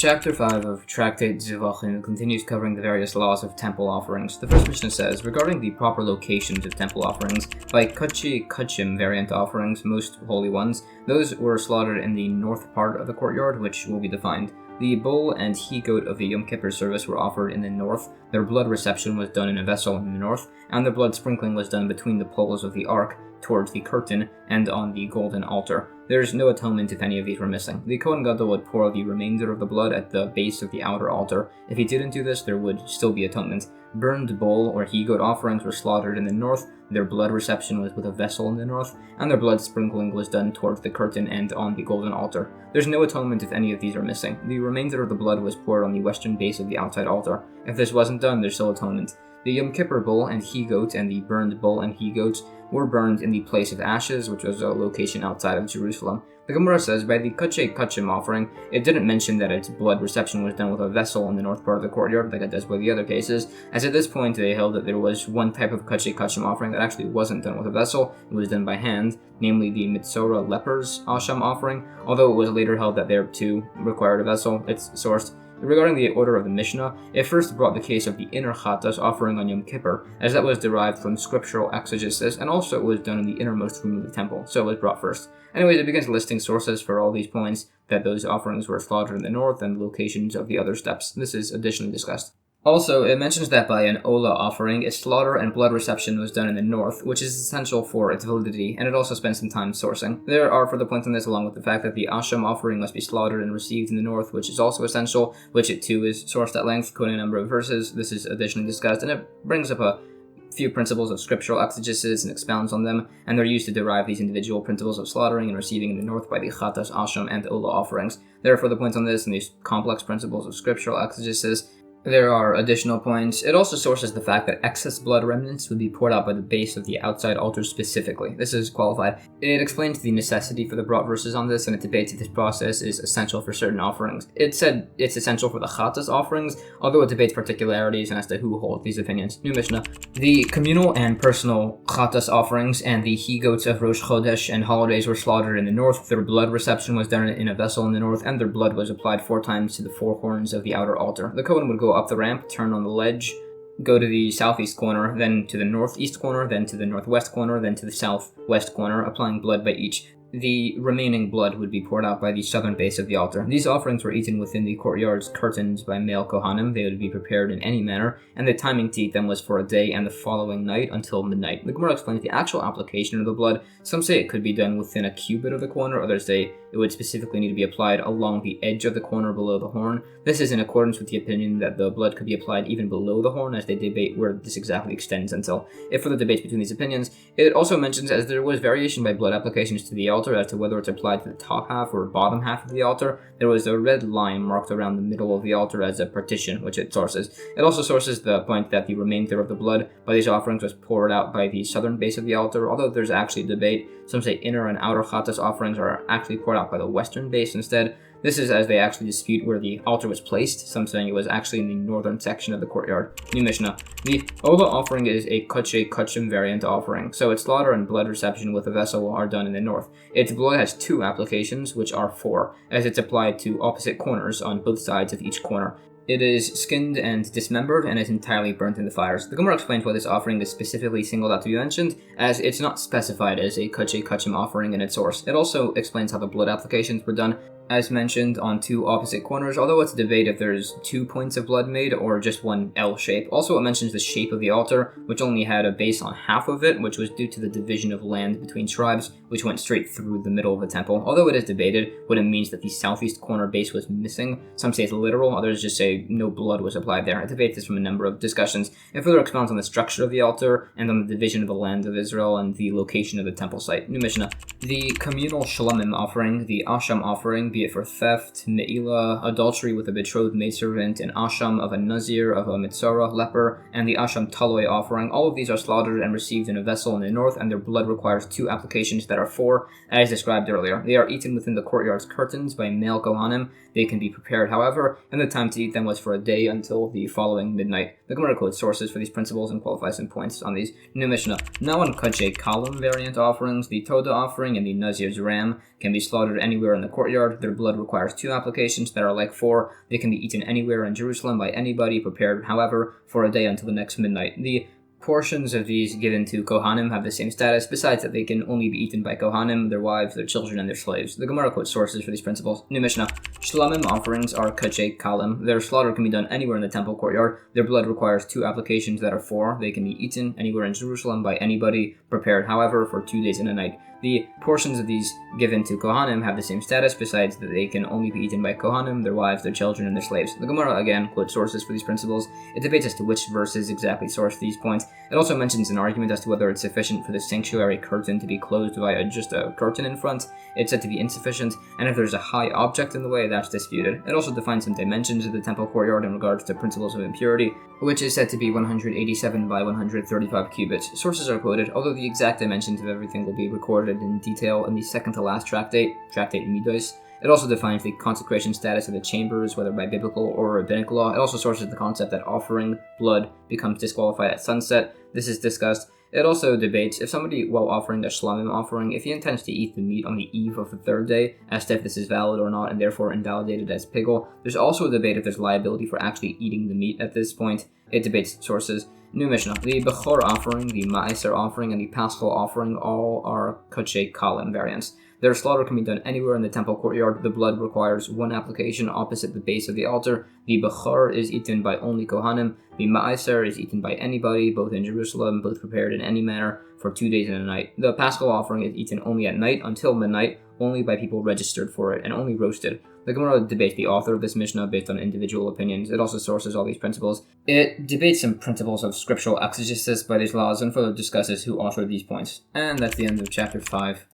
Chapter 5 of Tractate Zevachim continues covering the various laws of temple offerings. The first Mishnah says, regarding the proper locations of temple offerings, by Kachi Kachim variant offerings, most holy ones, those were slaughtered in the north part of the courtyard, which will be defined. The bull and he-goat of the Yom Kippur service were offered in the north, their blood reception was done in a vessel in the north, and their blood sprinkling was done between the poles of the ark, towards the curtain, and on the golden altar. There is no atonement if any of these were missing. The Kohen Gadol would pour the remainder of the blood at the base of the outer altar. If he didn't do this, there would still be atonement. Burned bull or he-goat offerings were slaughtered in the north, their blood reception was with a vessel in the north, and their blood sprinkling was done towards the curtain and on the golden altar. There's no atonement if any of these are missing. The remainder of the blood was poured on the western base of the outside altar. If this wasn't done, there's still atonement. The Yom Kippur bull and he-goat and the burned bull and he-goats were burned in the place of ashes, which was a location outside of Jerusalem. The Gemara says, by the Kachay Kachim offering, it didn't mention that its blood reception was done with a vessel in the north part of the courtyard, like it does by the other cases, as at this point they held that there was one type of Kachay Kachim offering that actually wasn't done with a vessel, it was done by hand, namely the Mitzorah lepers Asham offering, although it was later held that there too required a vessel. It's sourced. Regarding the order of the Mishnah, it first brought the case of the inner Chatas offering on Yom Kippur, as that was derived from scriptural exegesis, and also it was done in the innermost room of the temple, so it was brought first. Anyways, it begins listing sources for all these points, that those offerings were slaughtered in the north, and the locations of the other steps. This is additionally discussed. Also, it mentions that by an Ola offering, its slaughter and blood reception was done in the north, which is essential for its validity, and it also spends some time sourcing. There are further points on this, along with the fact that the Asham offering must be slaughtered and received in the north, which is also essential, which it too is sourced at length, quoting a number of verses. This is additionally discussed, and it brings up a few principles of scriptural exegesis and expounds on them, and they're used to derive these individual principles of slaughtering and receiving in the north by the Chatas, Asham, and Ola offerings. There are further points on this and these complex principles of scriptural exegesis. There are additional points. It also sources the fact that excess blood remnants would be poured out by the base of the outside altar specifically. This is qualified. It explains the necessity for the brought verses on this, and it debates if this process is essential for certain offerings. It said it's essential for the Chatas offerings, although it debates particularities and as to who holds these opinions. New Mishnah. The communal and personal Chatas offerings and the he-goats of Rosh Chodesh and holidays were slaughtered in the north. Their blood reception was done in a vessel in the north, and their blood was applied 4 times to the 4 horns of the outer altar. The Kohen would go up the ramp, turn on the ledge, go to the southeast corner, then to the northeast corner, then to the northwest corner, then to the southwest corner, applying blood by each. The remaining blood would be poured out by the southern base of the altar. These offerings were eaten within the courtyard's curtains by male Kohanim. They would be prepared in any manner, and the timing to eat them was for a day and the following night until midnight. The Gemara explains the actual application of the blood. Some say it could be done within a cubit of the corner, others say it would specifically need to be applied along the edge of the corner below the horn. This is in accordance with the opinion that the blood could be applied even below the horn, as they debate where this exactly extends until. If further debates between these opinions, it also mentions as there was variation by blood applications to the altar as to whether it's applied to the top half or bottom half of the altar. There was a red line marked around the middle of the altar as a partition, which it sources. It also sources the point that the remainder of the blood by these offerings was poured out by the southern base of the altar, although there's actually debate. Some say inner and outer Chatas offerings are actually poured out by the western base instead. This is as they actually dispute where the altar was placed, some saying it was actually in the northern section of the courtyard. New Mishnah. The Ola offering is a Kachay Kachim variant offering, so its slaughter and blood reception with a vessel are done in the north. Its blood has 2 applications, which are 4, as it's applied to opposite corners on both sides of each corner. It is skinned and dismembered and is entirely burnt in the fires. The Gemara explains why this offering is specifically singled out to be mentioned, as it's not specified as a Kachay Kachim offering in its source. It also explains how the blood applications were done, as mentioned, on 2 opposite corners, although it's a debate if there's 2 points of blood made or just one L shape. Also, it mentions the shape of the altar, which only had a base on half of it, which was due to the division of land between tribes, which went straight through the middle of the temple. Although it is debated what it means that the southeast corner base was missing. Some say it's literal, others just say no blood was applied there. It debates this from a number of discussions. It further expounds on the structure of the altar and on the division of the land of Israel and the location of the temple site. New Mishnah. The communal Shalomim offering, the Asham offering, be it for theft, me'ilah, adultery with a betrothed maidservant, an asham of a nazir, of a mitzorah, leper, and the asham taloi offering. All of these are slaughtered and received in a vessel in the north, and their blood requires 2 applications that are 4, as described earlier. They are eaten within the courtyard's curtains by male Kohanim. They can be prepared, however, and the time to eat them was for a day until the following midnight. The Gemara quotes sources for these principles and qualifies some points on these. New Mishnah. Now on Kachay Kalim variant offerings, the Toda offering and the Nazir's ram can be slaughtered anywhere in the courtyard. their blood requires 2 applications that are like 4. They can be eaten anywhere in Jerusalem by anybody, prepared, however, for a day until the next midnight. The portions of these given to Kohanim have the same status, besides that they can only be eaten by Kohanim, their wives, their children, and their slaves. The Gemara quotes sources for these principles. New Mishnah. Shlamim offerings are kachei kalim. Their slaughter can be done anywhere in the temple courtyard. Their blood requires 2 applications that are 4. They can be eaten anywhere in Jerusalem by anybody, prepared, however, for 2 days and a night. The portions of these given to Kohanim have the same status, besides that they can only be eaten by Kohanim, their wives, their children, and their slaves. The Gemara again quotes sources for these principles. It debates as to which verses exactly source these points. It also mentions an argument as to whether it's sufficient for the sanctuary curtain to be closed via just a curtain in front. It's said to be insufficient, and if there's a high object in the way, that's disputed. It also defines some dimensions of the temple courtyard in regards to principles of impurity, which is said to be 187 by 135 cubits. Sources are quoted, although the exact dimensions of everything will be recorded in detail in the second to last tractate, Tractate Midos. It also defines the consecration status of the chambers, whether by biblical or rabbinic law. It also sources the concept that offering blood becomes disqualified at sunset. This is discussed. It also debates if somebody, while offering a shlamim offering, if he intends to eat the meat on the eve of the 3rd day, as to if this is valid or not, and therefore invalidated as pigul. There's also a debate if there's liability for actually eating the meat at this point. It debates sources. New Mishnah. The Bechor offering, the Ma'aser offering, and the Paschal offering all are Kachei Kalim variants. Their slaughter can be done anywhere in the temple courtyard. The blood requires 1 application opposite the base of the altar. The Bechor is eaten by only Kohanim. The Ma'aser is eaten by anybody, both in Jerusalem, both prepared in any manner, for 2 days and a night. The Paschal offering is eaten only at night until midnight, only by people registered for it, and only roasted. The Gemara debates the author of this Mishnah based on individual opinions. It also sources all these principles. It debates some principles of scriptural exegesis by these laws and further discusses who authored these points. And that's the end of chapter 5.